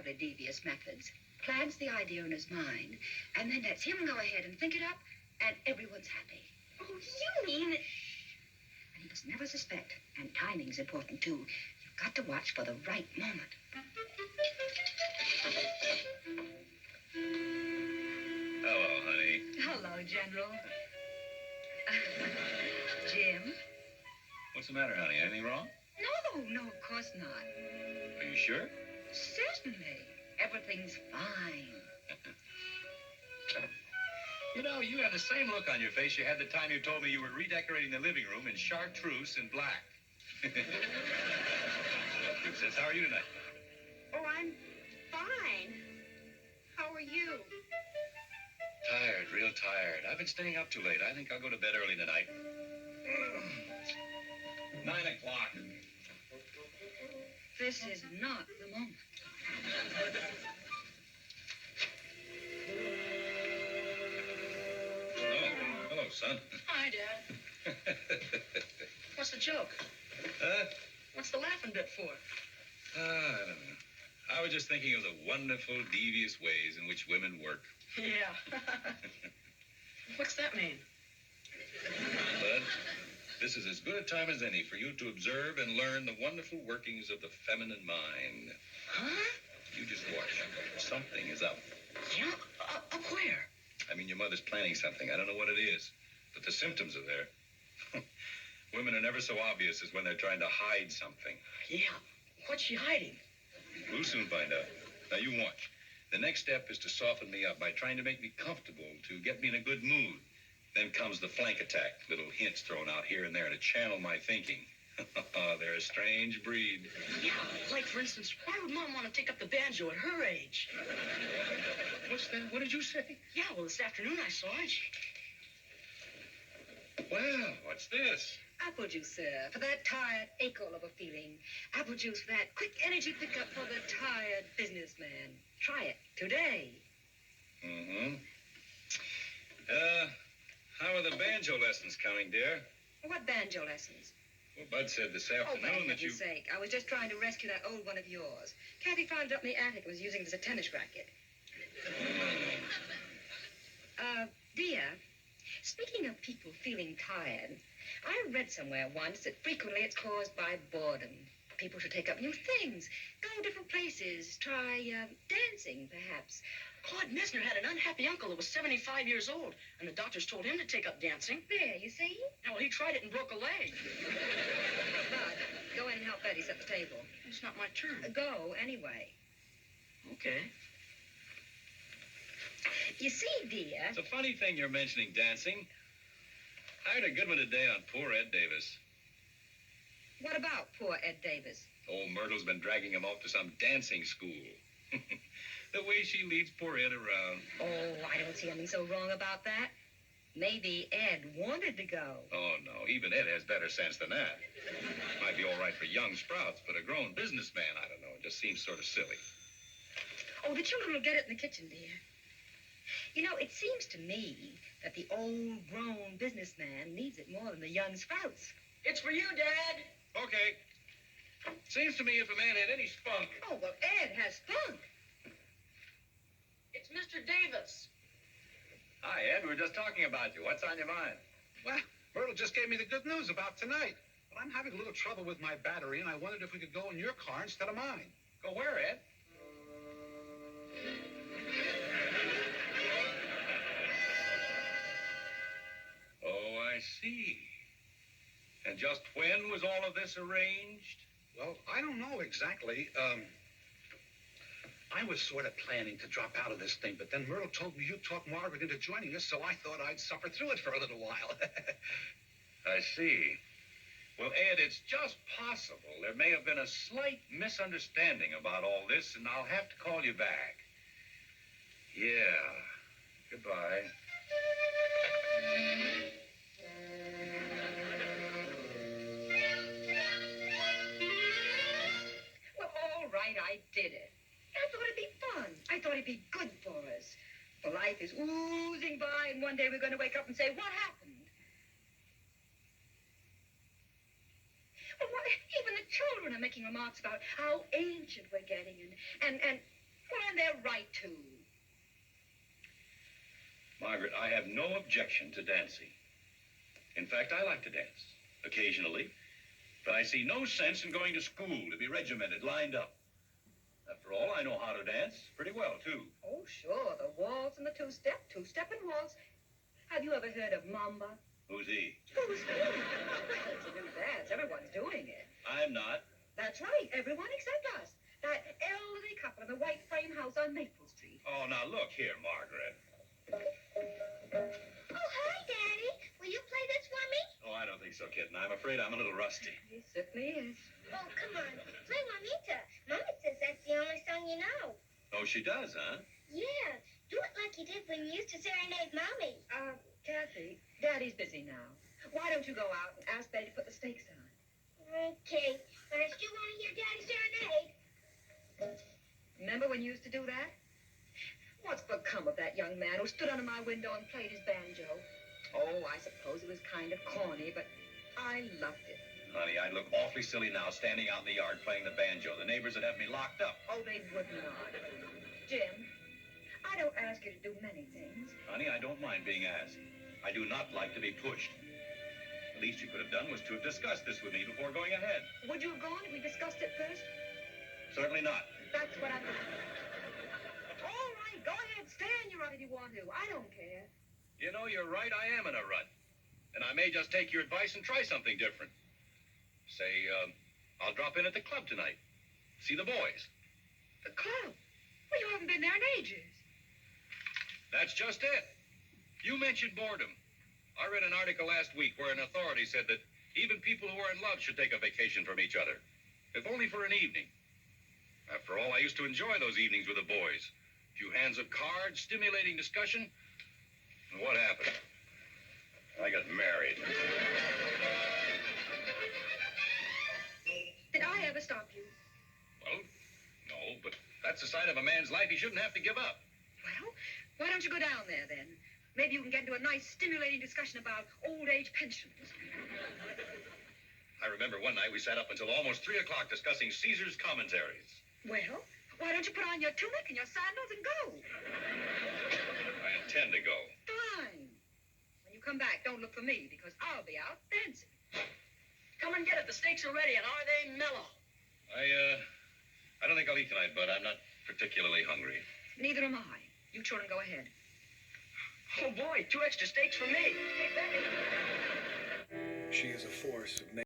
terribly devious methods, plans the idea in his mind, and then lets him go ahead and think it up, and everyone's happy. Oh, you mean... And he must never suspect, and timing's important, too. You've got to watch for the right moment. Hello, honey. Hello, General. Jim? What's the matter, honey? Anything wrong? No, of course not. Are you sure? Certainly. Everything's fine. You know, you have the same look on your face you had the time you told me you were redecorating the living room in chartreuse and black. Princess, how are you tonight? Oh, I'm fine. How are you? Tired, real tired. I've been staying up too late. I think I'll go to bed early tonight. 9 o'clock. This is not the moment. Hello, son. Hi, Dad. What's the joke? Huh? What's the laughing bit for? I don't know. I was just thinking of the wonderful, devious ways in which women work. Yeah. What's that mean? Bud, this is as good a time as any for you to observe and learn the wonderful workings of the feminine mind. Huh? You just watch. Something is up. Yeah? Up where? I mean, your mother's planning something. I don't know what it is, but the symptoms are there. Women are never so obvious as when they're trying to hide something. Yeah. What's she hiding? We'll soon find out. Now, you watch. The next step is to soften me up by trying to make me comfortable, to get me in a good mood. Then comes the flank attack, little hints thrown out here and there to channel my thinking. They're a strange breed. Yeah, like, for instance, why would Mom want to take up the banjo at her age? What's that? What did you say? Yeah, well, this afternoon I saw it. Well, what's this? Apple juice, sir, for that tired ache of a feeling. Apple juice for that quick energy pickup for the tired businessman. Try it today. Mm-hmm. How are the banjo lessons coming, dear? What banjo lessons? Well, Bud said this Oh, afternoon for that you... heaven's sake. I was just trying to rescue that old one of yours. Kathy found it up in the attic and was using it as a tennis racket. Dear, speaking of people feeling tired, I read somewhere once that frequently it's caused by boredom. People should take up new things, go different places, try dancing, perhaps. Claude Messner had an unhappy uncle that was 75 years old, and the doctors told him to take up dancing. There, you see? Well, he tried it and broke a leg. Bud, go in and help Betty set the table. It's not my turn. Go, anyway. Okay. You see, dear... It's a funny thing you're mentioning dancing. I heard a good one today on poor Ed Davis. What about poor Ed Davis? Old Myrtle's been dragging him off to some dancing school. The way she leads poor Ed around. Oh, I don't see anything so wrong about that. Maybe Ed wanted to go. Oh, no. Even Ed has better sense than that. Might be all right for young sprouts, but a grown businessman, I don't know. It just seems sort of silly. Oh, the children will get it in the kitchen, dear. You know, it seems to me that the old, grown businessman needs it more than the young sprouts. It's for you, Dad. Okay. Seems to me if a man had any spunk... Oh, well, Ed has spunk. It's Mr. Davis. Hi, Ed. We were just talking about you. What's on your mind? Well, Myrtle just gave me the good news about tonight. But I'm having a little trouble with my battery, and I wondered if we could go in your car instead of mine. Go where, Ed? Oh, I see. And just when was all of this arranged? Well, I don't know exactly. I was sort of planning to drop out of this thing, but then Myrtle told me you'd talk Margaret into joining us, so I thought I'd suffer through it for a little while. I see. Well, Ed, it's just possible there may have been a slight misunderstanding about all this, and I'll have to call you back. Yeah. Goodbye. Well, all right, I did it. I thought it'd be fun. I thought it'd be good for us. For life is oozing by, and one day we're going to wake up and say, what happened? Well, even the children are making remarks about how ancient we're getting, and their right to. Margaret, I have no objection to dancing. In fact, I like to dance, occasionally. But I see no sense in going to school to be regimented, lined up. After all, I know how to dance pretty well, too. Oh, sure, the waltz and the two-step and waltz. Have you ever heard of Mamba? Who's he? Who's who? It's a new dance. Everyone's doing it. I'm not. That's right, everyone except us. That elderly couple in the white frame house on Maple Street. Oh, now look here, Margaret. Oh, hi, Daddy. Will you play this for me? Oh, I don't think so, kitten. I'm afraid I'm a little rusty. He certainly is. Oh, come on. Play Juanita. Mama says that's the only song you know. Oh, she does, huh? Yeah. Do it like you did when you used to serenade Mommy. Kathy, Daddy's busy now. Why don't you go out and ask Betty to put the stakes down? Okay. But I still want to hear Daddy serenade. Remember when you used to do that? What's become of that young man who stood under my window and played his banjo? Oh, I suppose it was kind of corny, but I loved it. Honey, I'd look awfully silly now standing out in the yard playing the banjo. The neighbors would have me locked up. Oh, they would not. Jim, I don't ask you to do many things. Honey, I don't mind being asked. I do not like to be pushed. The least you could have done was to have discussed this with me before going ahead. Would you have gone if we discussed it first? Certainly not. That's what I'm doing. All right, go ahead. Stay in your rut if you want to. I don't care. You know, you're right. I am in a rut. And I may just take your advice and try something different. Say, I'll drop in at the club tonight. See the boys. The club? Well, you haven't been there in ages. That's just it. You mentioned boredom. I read an article last week where an authority said that even people who are in love should take a vacation from each other, if only for an evening. After all, I used to enjoy those evenings with the boys. A few hands of cards, stimulating discussion. And what happened? I got married. Did I ever stop you? Well, no, but that's the side of a man's life he shouldn't have to give up. Well, why don't you go down there then? Maybe you can get into a nice, stimulating discussion about old-age pensions. I remember one night we sat up until almost 3 o'clock discussing Caesar's commentaries. Well, why don't you put on your tunic and your sandals and go? I intend to go. Fine. When you come back, don't look for me, because I'll be out dancing. Come and get it. The steaks are ready, and are they mellow? I don't think I'll eat tonight, Bud. I'm not particularly hungry. Neither am I. You children go ahead. Oh, boy, 2 extra steaks for me. Hey, Betty. She is a force of nature.